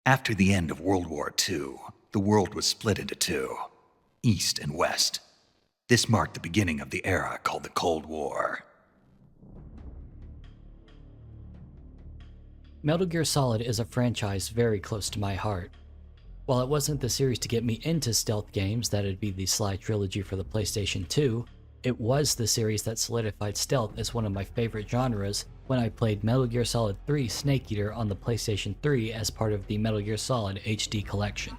After the end of World War II, the world was split into two, East and West. This marked the beginning of the era called the Cold War. Metal Gear Solid is a franchise very close to my heart. While it wasn't the series to get me into stealth games, that'd be the Sly trilogy for the PlayStation 2, it was the series that solidified stealth as one of my favorite genres when I played Metal Gear Solid 3 Snake Eater on the PlayStation 3 as part of the Metal Gear Solid HD collection.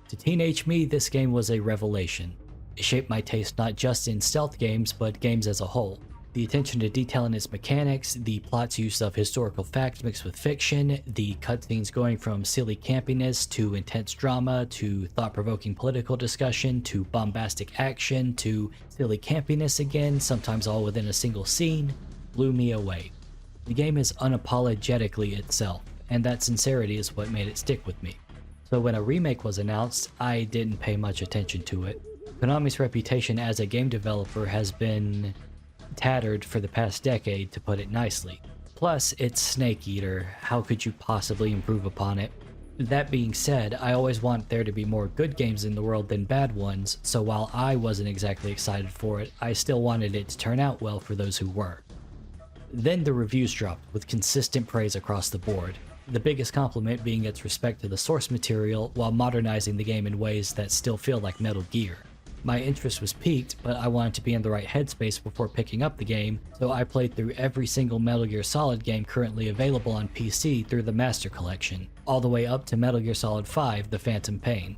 To teenage me, this game was a revelation. It shaped my taste not just in stealth games, but games as a whole. The attention to detail in its mechanics, the plot's use of historical facts mixed with fiction, the cutscenes going from silly campiness to intense drama to thought-provoking political discussion to bombastic action to silly campiness again, sometimes all within a single scene, blew me away. The game is unapologetically itself, and that sincerity is what made it stick with me. So when a remake was announced, I didn't pay much attention to it. Konami's reputation as a game developer has been tattered for the past decade, to put it nicely. Plus, it's Snake Eater, how could you possibly improve upon it? That being said, I always want there to be more good games in the world than bad ones, so while I wasn't exactly excited for it, I still wanted it to turn out well for those who were. Then the reviews dropped, with consistent praise across the board. The biggest compliment being its respect to the source material while modernizing the game in ways that still feel like Metal Gear. My interest was piqued, but I wanted to be in the right headspace before picking up the game, so I played through every single Metal Gear Solid game currently available on PC through the Master Collection, all the way up to Metal Gear Solid 5: The Phantom Pain.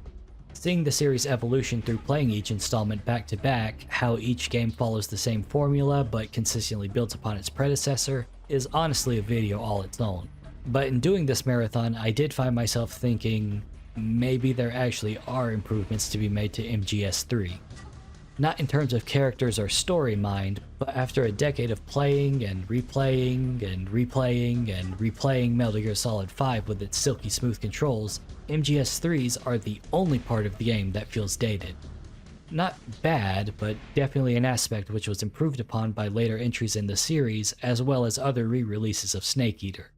Seeing the series' evolution through playing each installment back to back, how each game follows the same formula but consistently builds upon its predecessor, is honestly a video all its own. But in doing this marathon, I did find myself thinking, maybe there actually are improvements to be made to MGS 3. Not in terms of characters or story mind, but after a decade of playing and replaying and replaying and replaying Metal Gear Solid 5 with its silky smooth controls, MGS 3s are the only part of the game that feels dated. Not bad, but definitely an aspect which was improved upon by later entries in the series, as well as other re-releases of Snake Eater.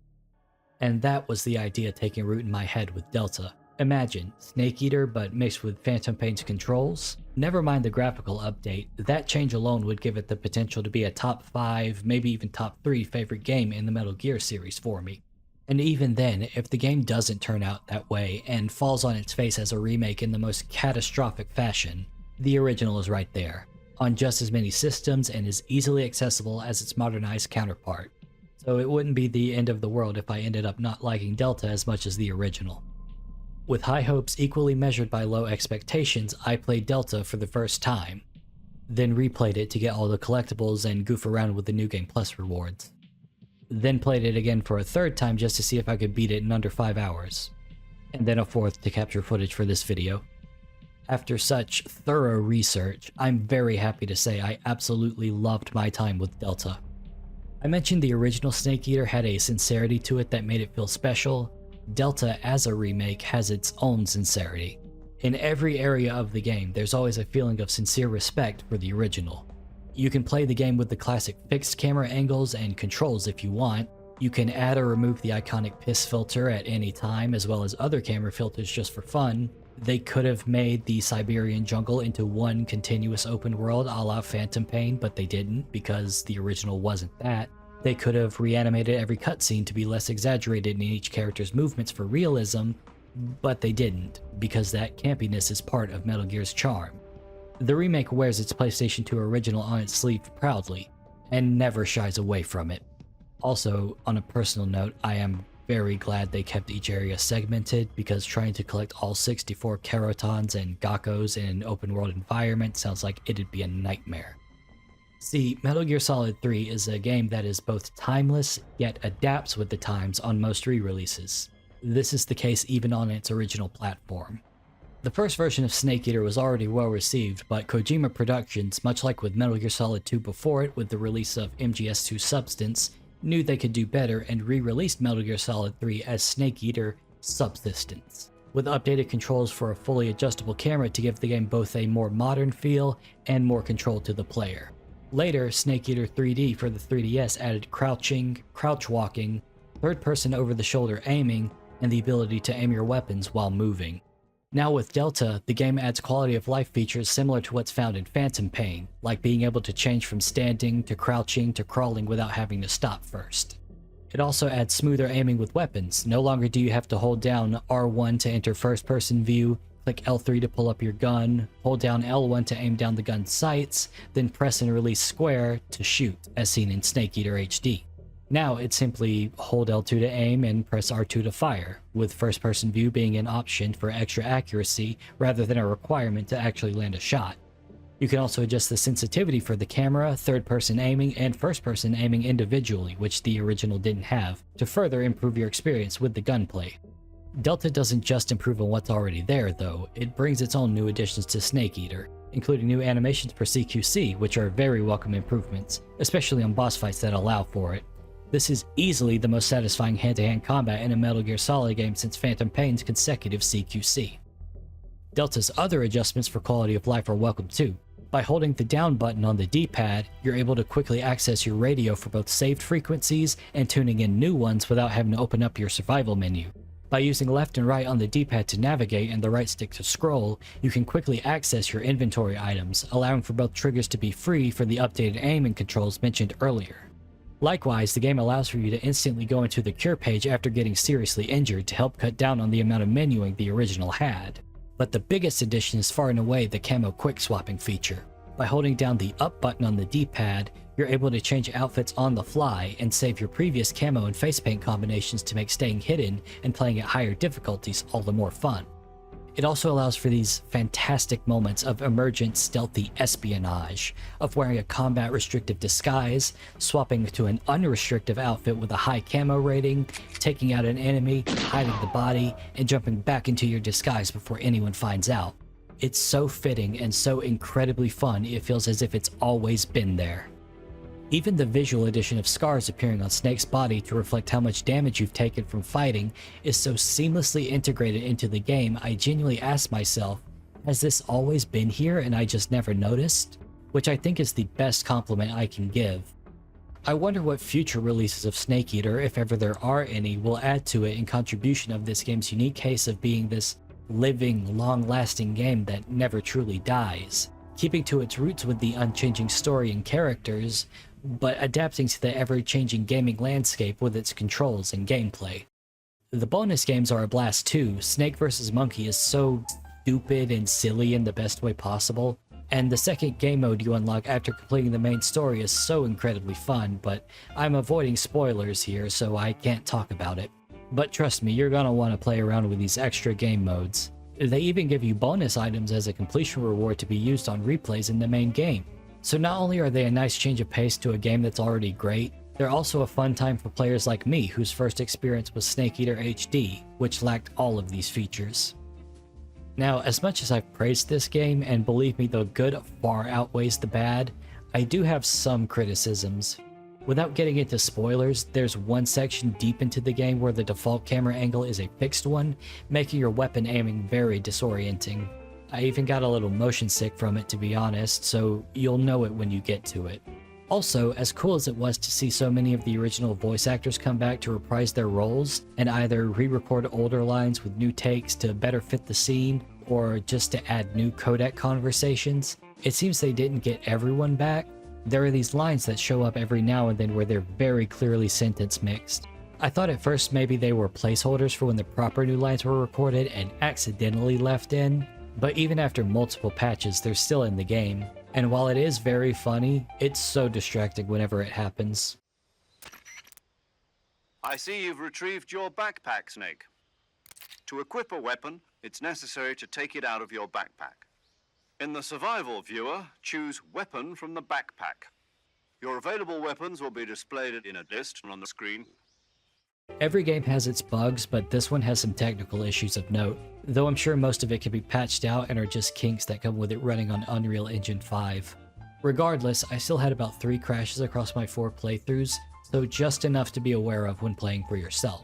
And that was the idea taking root in my head with Delta. Imagine, Snake Eater but mixed with Phantom Pain's controls? Never mind the graphical update, that change alone would give it the potential to be a top 5, maybe even top 3 favorite game in the Metal Gear series for me. And even then, if the game doesn't turn out that way and falls on its face as a remake in the most catastrophic fashion, the original is right there, on just as many systems and as easily accessible as its modernized counterpart. So it wouldn't be the end of the world if I ended up not liking Delta as much as the original. With high hopes equally measured by low expectations, I played Delta for the first time, then replayed it to get all the collectibles and goof around with the New Game Plus rewards. Then played it again for a third time just to see if I could beat it in under 5 hours, and then a fourth to capture footage for this video. After such thorough research, I'm very happy to say I absolutely loved my time with Delta. I mentioned the original Snake Eater had a sincerity to it that made it feel special. Delta as a remake has its own sincerity. In every area of the game, there's always a feeling of sincere respect for the original. You can play the game with the classic fixed camera angles and controls if you want. You can add or remove the iconic piss filter at any time, as well as other camera filters just for fun. They could have made the Siberian jungle into one continuous open world a la Phantom Pain, but they didn't because the original wasn't that. They could have reanimated every cutscene to be less exaggerated in each character's movements for realism, but they didn't, because that campiness is part of Metal Gear's charm. The remake wears its PlayStation 2 original on its sleeve proudly, and never shies away from it. Also, on a personal note, I am very glad they kept each area segmented, because trying to collect all 64 Karotons and Gakkos in an open world environment sounds like it'd be a nightmare. See, Metal Gear Solid 3 is a game that is both timeless, yet adapts with the times on most re-releases. This is the case even on its original platform. The first version of Snake Eater was already well received, but Kojima Productions, much like with Metal Gear Solid 2 before it with the release of MGS2 Substance, knew they could do better and re-released Metal Gear Solid 3 as Snake Eater Subsistence, with updated controls for a fully adjustable camera to give the game both a more modern feel and more control to the player. Later, Snake Eater 3D for the 3DS added crouching, crouch walking, third-person over-the-shoulder aiming, and the ability to aim your weapons while moving. Now with Delta, the game adds quality of life features similar to what's found in Phantom Pain, like being able to change from standing to crouching to crawling without having to stop first. It also adds smoother aiming with weapons. No longer do you have to hold down R1 to enter first person view, click L3 to pull up your gun, hold down L1 to aim down the gun's sights, then press and release square to shoot, as seen in Snake Eater HD. Now it's simply hold L2 to aim and press R2 to fire, with first person view being an option for extra accuracy rather than a requirement to actually land a shot. You can also adjust the sensitivity for the camera, third person aiming, and first person aiming individually, which the original didn't have, to further improve your experience with the gunplay. Delta doesn't just improve on what's already there though, it brings its own new additions to Snake Eater, including new animations per CQC, which are very welcome improvements, especially on boss fights that allow for it. This is easily the most satisfying hand-to-hand combat in a Metal Gear Solid game since Phantom Pain's consecutive CQC. Delta's other adjustments for quality of life are welcome too. By holding the down button on the D-pad, you're able to quickly access your radio for both saved frequencies and tuning in new ones without having to open up your survival menu. By using left and right on the D-pad to navigate and the right stick to scroll, you can quickly access your inventory items, allowing for both triggers to be free for the updated aiming controls mentioned earlier. Likewise, the game allows for you to instantly go into the cure page after getting seriously injured to help cut down on the amount of menuing the original had. But the biggest addition is far and away the camo quick swapping feature. By holding down the up button on the D-pad, you're able to change outfits on the fly and save your previous camo and face paint combinations to make staying hidden and playing at higher difficulties all the more fun. It also allows for these fantastic moments of emergent stealthy espionage, of wearing a combat restrictive disguise, swapping to an unrestrictive outfit with a high camo rating, taking out an enemy, hiding the body, and jumping back into your disguise before anyone finds out. It's so fitting and so incredibly fun, it feels as if it's always been there. Even the visual addition of scars appearing on Snake's body to reflect how much damage you've taken from fighting is so seamlessly integrated into the game, I genuinely ask myself, has this always been here and I just never noticed? Which I think is the best compliment I can give. I wonder what future releases of Snake Eater, if ever there are any, will add to it in contribution of this game's unique case of being this living, long-lasting game that never truly dies, keeping to its roots with the unchanging story and characters, but adapting to the ever-changing gaming landscape with its controls and gameplay. The bonus games are a blast too. Snake vs. Monkey is so stupid and silly in the best way possible, and the second game mode you unlock after completing the main story is so incredibly fun, but I'm avoiding spoilers here so I can't talk about it. But trust me, you're gonna want to play around with these extra game modes. They even give you bonus items as a completion reward to be used on replays in the main game. So not only are they a nice change of pace to a game that's already great, they're also a fun time for players like me whose first experience was Snake Eater HD, which lacked all of these features. Now, as much as I've praised this game, and believe me, the good far outweighs the bad, I do have some criticisms. Without getting into spoilers, there's one section deep into the game where the default camera angle is a fixed one, making your weapon aiming very disorienting. I even got a little motion sick from it, to be honest, so you'll know it when you get to it. Also, as cool as it was to see so many of the original voice actors come back to reprise their roles and either re-record older lines with new takes to better fit the scene, or just to add new codec conversations, it seems they didn't get everyone back. There are these lines that show up every now and then where they're very clearly sentence mixed. I thought at first maybe they were placeholders for when the proper new lines were recorded and accidentally left in, but even after multiple patches, they're still in the game. And while it is very funny, it's so distracting whenever it happens. I see you've retrieved your backpack, Snake. To equip a weapon, it's necessary to take it out of your backpack. In the survival viewer, choose Weapon from the backpack. Your available weapons will be displayed in a list on the screen. Every game has its bugs, but this one has some technical issues of note, though I'm sure most of it can be patched out and are just kinks that come with it running on Unreal Engine 5. Regardless, I still had about 3 crashes across my 4 playthroughs, so just enough to be aware of when playing for yourself.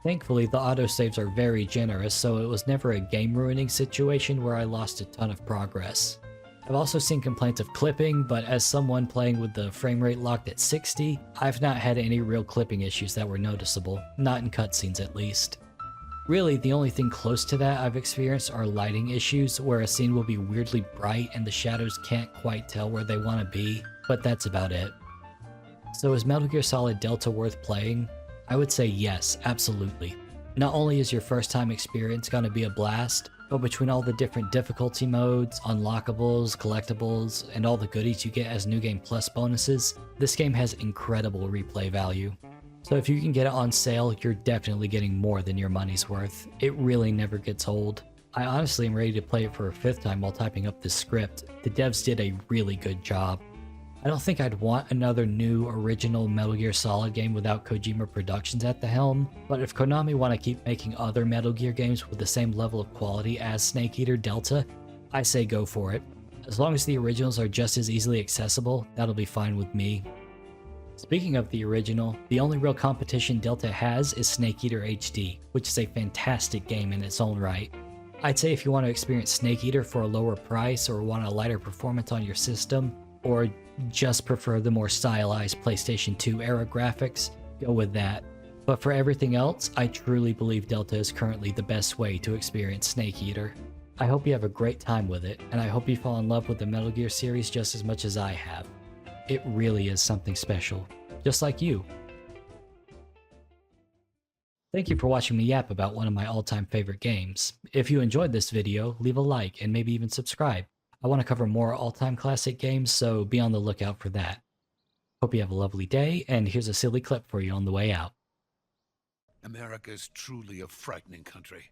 Thankfully, the autosaves are very generous, so it was never a game-ruining situation where I lost a ton of progress. I've also seen complaints of clipping, but as someone playing with the frame rate locked at 60, I've not had any real clipping issues that were noticeable, not in cutscenes at least. Really, the only thing close to that I've experienced are lighting issues, where a scene will be weirdly bright and the shadows can't quite tell where they want to be, but that's about it. So is Metal Gear Solid Delta worth playing? I would say yes, absolutely. Not only is your first time experience going to be a blast, but between all the different difficulty modes, unlockables, collectibles, and all the goodies you get as New Game Plus bonuses, this game has incredible replay value. So if you can get it on sale, you're definitely getting more than your money's worth. It really never gets old. I honestly am ready to play it for a 5th time while typing up this script. The devs did a really good job. I don't think I'd want another new original Metal Gear Solid game without Kojima Productions at the helm, but if Konami want to keep making other Metal Gear games with the same level of quality as Snake Eater Delta, I say go for it. As long as the originals are just as easily accessible, that'll be fine with me. Speaking of the original, the only real competition Delta has is Snake Eater HD, which is a fantastic game in its own right. I'd say if you want to experience Snake Eater for a lower price or want a lighter performance on your system, or just prefer the more stylized PlayStation 2 era graphics, go with that. But for everything else, I truly believe Delta is currently the best way to experience Snake Eater. I hope you have a great time with it, and I hope you fall in love with the Metal Gear series just as much as I have. It really is something special, just like you. Thank you for watching me yap about one of my all-time favorite games. If you enjoyed this video, leave a like and maybe even subscribe. I want to cover more all-time classic games, so be on the lookout for that. Hope you have a lovely day, and here's a silly clip for you on the way out. America is truly a frightening country.